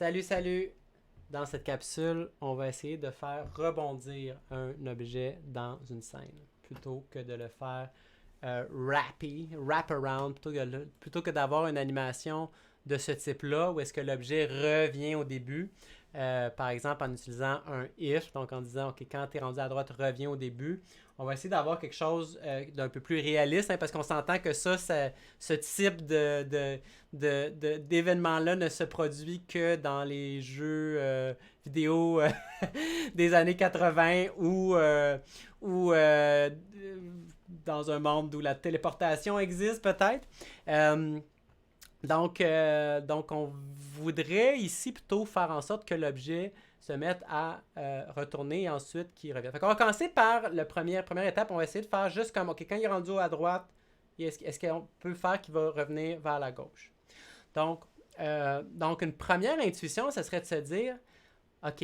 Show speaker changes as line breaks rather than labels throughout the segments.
Salut, salut! Dans cette capsule, on va essayer de faire rebondir un objet dans une scène plutôt que de le faire wrap around, plutôt que d'avoir une animation de ce type-là où est-ce que l'objet revient au début. Par exemple, en utilisant un if, donc en disant, OK, quand tu es rendu à droite, reviens au début. On va essayer d'avoir quelque chose d'un peu plus réaliste, hein, parce qu'on s'entend que ce type d'événement-là ne se produit que dans les jeux vidéo des années 80 ou dans un monde où la téléportation existe peut-être. Donc, on voudrait ici plutôt faire en sorte que l'objet se mette à retourner et ensuite qu'il revienne. On va commencer par la première étape. On va essayer de faire juste comme, OK, quand il est rendu à droite, est-ce qu'on peut faire qu'il va revenir vers la gauche? Donc une première intuition, ce serait de se dire, OK,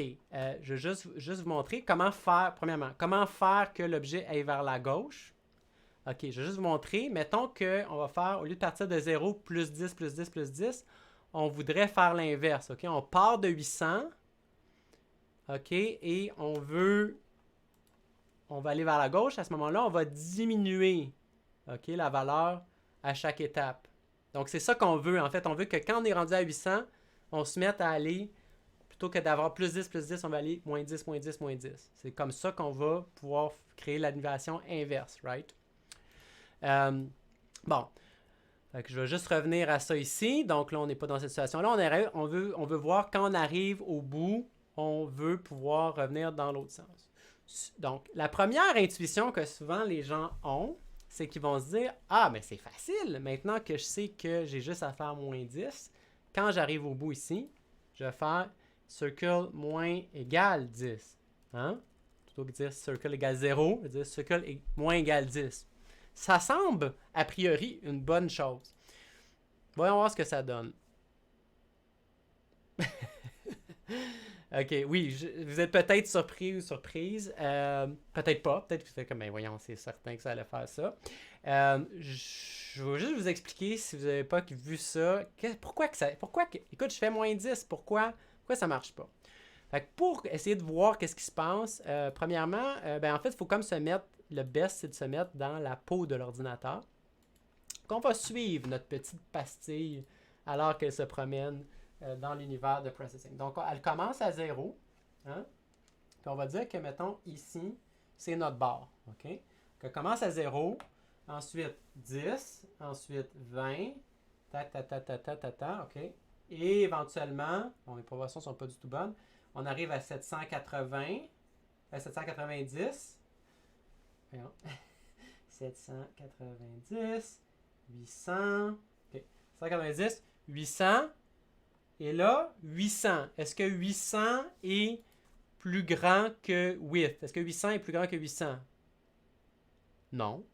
je vais juste vous montrer comment faire, premièrement, comment faire que l'objet aille vers la gauche. OK, je vais juste vous montrer. Mettons qu'on va faire, au lieu de partir de 0, plus 10, plus 10, plus 10, on voudrait faire l'inverse. OK, on part de 800. OK, et on va aller vers la gauche. À ce moment-là, on va diminuer, OK, la valeur à chaque étape. Donc, c'est ça qu'on veut. En fait, on veut que quand on est rendu à 800, on se mette à aller, plutôt que d'avoir plus 10, on va aller moins 10, moins 10, moins 10. C'est comme ça qu'on va pouvoir créer l'animation inverse, right? Bon, fait que je vais juste revenir à ça ici. Donc là, on n'est pas dans cette situation-là. On veut voir quand on arrive au bout, on veut pouvoir revenir dans l'autre sens. Donc, la première intuition que souvent les gens ont, c'est qu'ils vont se dire « Ah, mais c'est facile, maintenant que je sais que j'ai juste à faire moins 10, quand j'arrive au bout ici, je vais faire circle moins égal 10. Hein? Plutôt que de dire circle égale 0, je vais dire circle moins égal 10. Ça semble, a priori, une bonne chose. Voyons voir ce que ça donne. OK, oui, vous êtes peut-être surpris ou surprise. Peut-être pas. Peut-être que vous êtes comme, ben voyons, c'est certain que ça allait faire ça. Je vais juste vous expliquer, si vous n'avez pas vu ça, écoute, je fais moins 10, pourquoi ça marche pas? Fait que pour essayer de voir qu'est-ce qui se passe, premièrement, en fait, il faut comme se mettre, le best, c'est de se mettre dans la peau de l'ordinateur. Donc, on va suivre notre petite pastille alors qu'elle se promène dans l'univers de processing. Donc, elle commence à 0. Hein? Puis on va dire que, mettons, ici, c'est notre barre. OK? Elle commence à 0, ensuite 10, ensuite 20, OK? Et éventuellement, bon, les proportions ne sont pas du tout bonnes, on arrive à 780, à 790. Voyons. 790, 800, OK. 190, 800, et là, 800. Est-ce que 800 est plus grand que 8? Est-ce que 800 est plus grand que 800? Non.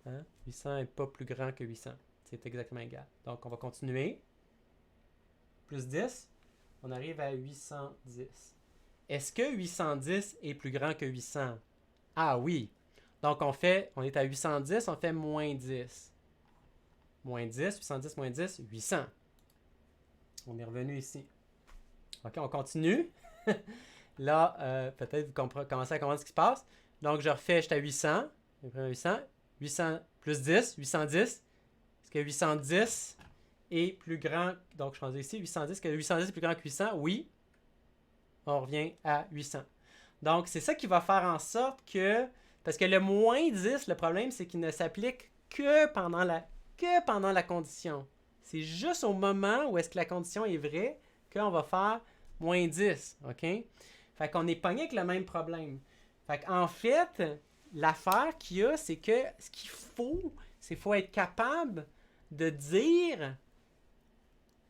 Hein? 800 n'est pas plus grand que 800. C'est exactement égal. Donc, on va continuer. Plus 10, on arrive à 810. Est-ce que 810 est plus grand que 800? Ah oui. Donc, on est à 810, on fait moins 10. Moins 10, 810, moins 10, 800. On est revenu ici. OK, on continue. Là, peut-être vous commencez à comprendre ce qui se passe. Donc, je refais, j'étais à 800. 800. 800 plus 10, 810. Est-ce que 810 est plus grand? Donc, je change ici. 810, est-ce que 810 est plus grand que 800? Oui. On revient à 800. Donc, c'est ça qui va faire en sorte que... Parce que le moins 10, le problème, c'est qu'il ne s'applique que pendant la condition. C'est juste au moment où est-ce que la condition est vraie qu'on va faire moins 10. OK? Fait qu'on est pogné avec le même problème. Fait qu'en fait, l'affaire qu'il y a, c'est que ce qu'il faut, c'est qu'il faut être capable de dire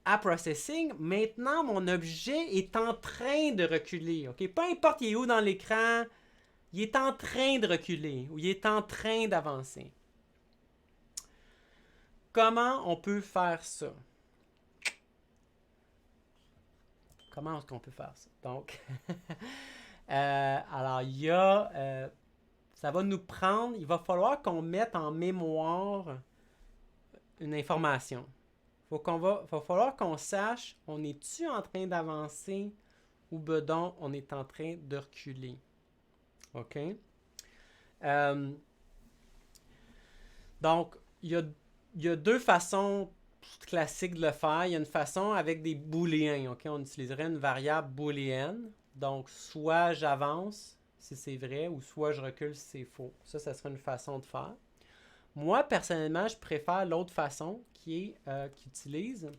à processing, maintenant mon objet est en train de reculer. OK? Peu importe il est où dans l'écran, il est en train de reculer ou il est en train d'avancer. Comment on peut faire ça? Comment est-ce qu'on peut faire ça? Donc, alors, il y a... ça va nous prendre... Il va falloir qu'on mette en mémoire une information. va falloir qu'on sache, on est-tu en train d'avancer ou bedon, on est en train de reculer. OK? Donc, il y a deux façons classiques de le faire. Il y a une façon avec des booléens. OK? On utiliserait une variable booléenne. Donc, soit j'avance si c'est vrai ou soit je recule si c'est faux. Ça serait une façon de faire. Moi, personnellement, je préfère l'autre façon qui utilise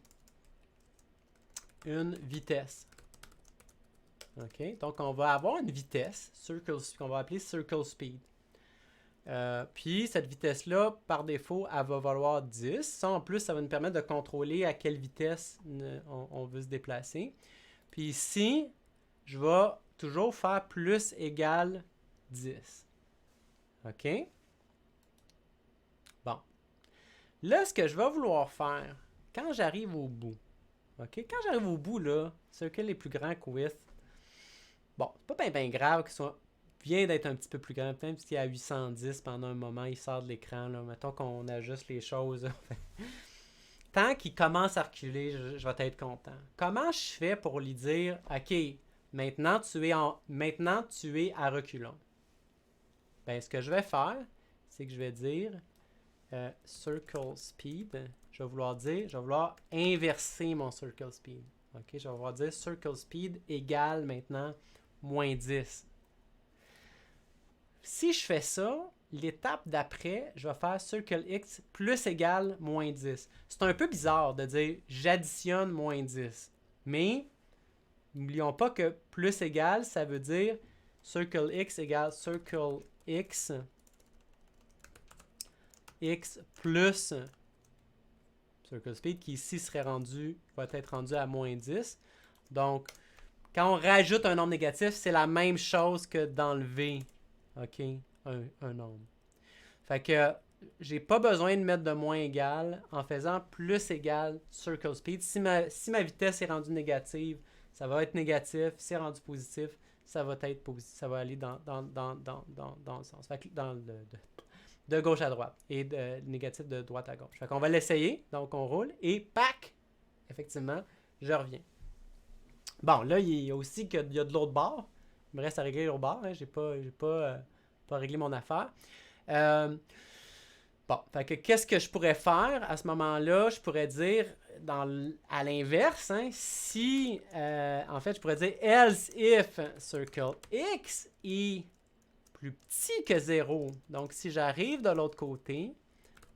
une vitesse. OK? Donc, on va avoir une vitesse qu'on va appeler circle speed. Puis, cette vitesse-là, par défaut, elle va valoir 10. Ça, en plus, ça va nous permettre de contrôler à quelle vitesse on veut se déplacer. Puis ici, je vais toujours faire plus égal 10. OK? Bon. Là, ce que je vais vouloir faire, quand j'arrive au bout, OK? Quand j'arrive au bout, là, circle est plus grand que width. Bon, c'est pas bien grave qu'il vient d'être un petit peu plus grand, même s'il est à 810 pendant un moment, il sort de l'écran. Mettons qu'on ajuste les choses. Tant qu'il commence à reculer, je vais être content. Comment je fais pour lui dire, OK, maintenant tu es à reculons? Ben, ce que je vais faire, c'est que je vais dire circle speed. Je vais vouloir inverser mon circle speed. OK, je vais vouloir dire circle speed égale maintenant moins 10. Si je fais ça, l'étape d'après, je vais faire circle x plus égale moins 10. C'est un peu bizarre de dire j'additionne moins 10. Mais n'oublions pas que plus égal, ça veut dire circle x égale circle x plus circle speed qui ici va être rendu à moins 10. Donc, quand on rajoute un nombre négatif, c'est la même chose que d'enlever un nombre. Fait que j'ai pas besoin de mettre de moins égal en faisant plus égal circle speed. Si ma vitesse est rendue négative, ça va être négatif. Si c'est rendu positif, ça va être positif. Ça va aller dans le sens. Fait que de gauche à droite et de négatif de droite à gauche. Fait qu'on va l'essayer. Donc on roule et pac! Effectivement, je reviens. Bon, là, il y a aussi qu'il y a de l'autre bord. Il me reste à régler l'autre bord. Hein. J'ai pas réglé mon affaire. Bon, fait que qu'est-ce que je pourrais faire à ce moment-là? Je pourrais dire à l'inverse, hein, si en fait, je pourrais dire else if circle x est plus petit que 0. Donc, si j'arrive de l'autre côté,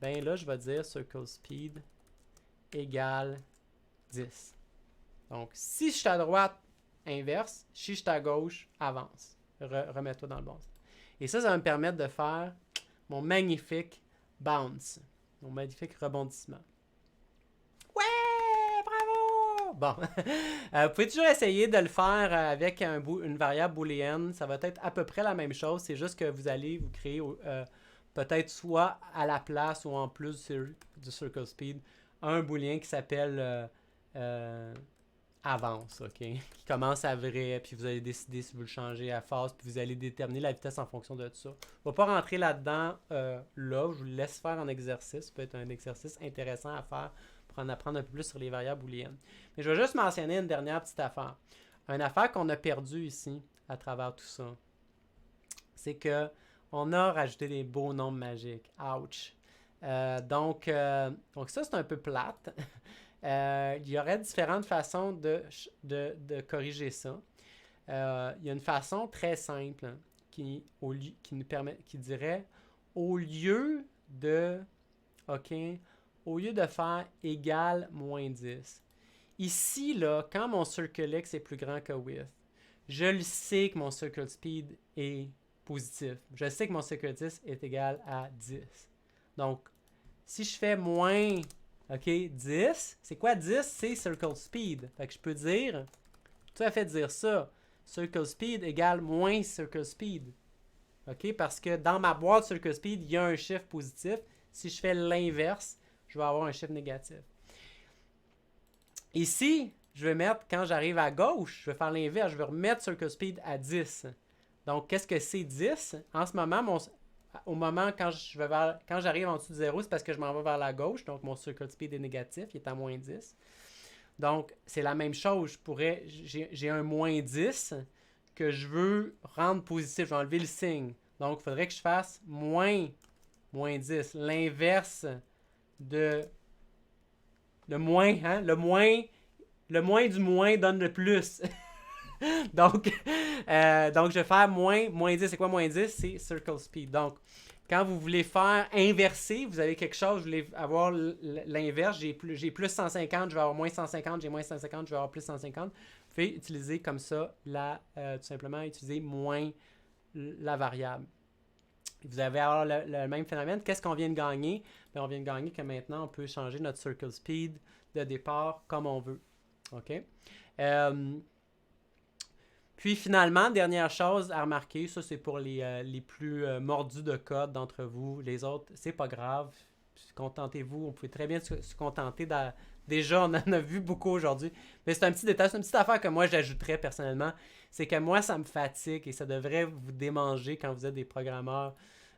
ben là, je vais dire circle speed égale 10. Donc, si je suis à droite, inverse. Si je suis à gauche, avance. Remets-toi dans le bon sens. Et ça va me permettre de faire mon magnifique bounce. Mon magnifique rebondissement. Ouais! Bravo! Bon. Vous pouvez toujours essayer de le faire avec une variable booléenne. Ça va être à peu près la même chose. C'est juste que vous allez vous créer peut-être soit à la place ou en plus du circle speed un booléen qui s'appelle avance, OK? Qui commence à vrai, puis vous allez décider si vous le changez à phase, puis vous allez déterminer la vitesse en fonction de ça. On ne va pas rentrer là-dedans là, je vous le laisse faire en exercice. Ça peut être un exercice intéressant à faire pour en apprendre un peu plus sur les variables booléennes. Mais je vais juste mentionner une dernière petite affaire. Une affaire qu'on a perdue ici, à travers tout ça, c'est que on a rajouté des beaux nombres magiques. Ouch! Donc ça, c'est un peu plate. Il y aurait différentes façons de corriger ça. Il y a une façon très simple qui dirait au lieu de faire égal moins 10. Ici, là, quand mon circle x est plus grand que width, je le sais que mon circle speed est positif. Je sais que mon circle 10 est égal à 10. Donc, si je fais moins 10. C'est quoi 10? C'est circle speed. Fait que je peux dire, tout à fait dire ça. Circle speed égale moins circle speed. OK? Parce que dans ma boîte circle speed, il y a un chiffre positif. Si je fais l'inverse, je vais avoir un chiffre négatif. Ici, je vais mettre, quand j'arrive à gauche, je vais faire l'inverse. Je vais remettre circle speed à 10. Donc, qu'est-ce que c'est 10? En ce moment, au moment quand quand j'arrive en dessous de 0, c'est parce que je m'en vais vers la gauche, donc mon circle speed est négatif, il est à moins 10. Donc, c'est la même chose. J'ai un moins 10 que je veux rendre positif. Je vais enlever le signe. Donc, il faudrait que je fasse moins 10. L'inverse de le moins, hein? Le moins du moins donne le plus. donc, donc, je vais faire moins 10. C'est quoi moins 10? C'est circle speed. Donc, quand vous voulez faire inverser, vous avez quelque chose, vous voulez avoir l'inverse, j'ai plus 150, je vais avoir moins 150, j'ai moins 150, je vais avoir plus 150. Vous pouvez utiliser comme ça, tout simplement utiliser moins la variable. Vous allez avoir le même phénomène. Qu'est-ce qu'on vient de gagner? Bien, on vient de gagner que maintenant, on peut changer notre circle speed de départ comme on veut. OK? Puis finalement, dernière chose à remarquer, ça c'est pour les plus mordus de code d'entre vous. Les autres, c'est pas grave. Contentez-vous. On peut très bien se contenter. Déjà, on en a vu beaucoup aujourd'hui. Mais c'est un petit détail, c'est une petite affaire que moi j'ajouterais personnellement. C'est que moi, ça me fatigue et ça devrait vous démanger quand vous êtes des programmeurs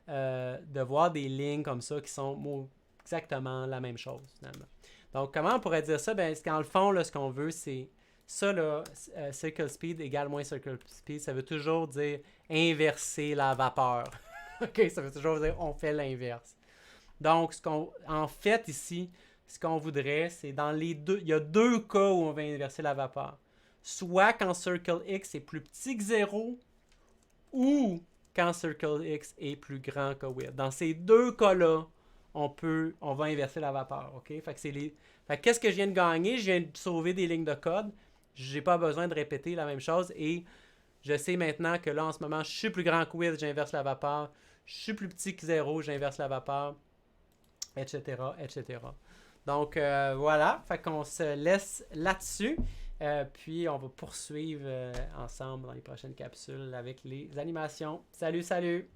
de voir des lignes comme ça qui sont exactement la même chose finalement. Donc, comment on pourrait dire ça? Ben, dans le fond, là, ce qu'on veut, c'est ça, là, circle speed égale moins circle speed, ça veut toujours dire inverser la vapeur. OK, ça veut toujours dire on fait l'inverse. Donc, en fait, ici, ce qu'on voudrait, c'est dans les deux, il y a deux cas où on va inverser la vapeur. Soit quand circle X est plus petit que 0, ou quand circle X est plus grand que width. Dans ces deux cas-là, on va inverser la vapeur. OK? Fait que qu'est-ce que je viens de gagner? Je viens de sauver des lignes de code. J'ai pas besoin de répéter la même chose et je sais maintenant que là, en ce moment, je suis plus grand que width, j'inverse la vapeur. Je suis plus petit que 0, j'inverse la vapeur, etc., etc. Donc, voilà. Fait qu'on se laisse là-dessus. Puis, on va poursuivre ensemble dans les prochaines capsules avec les animations. Salut, salut!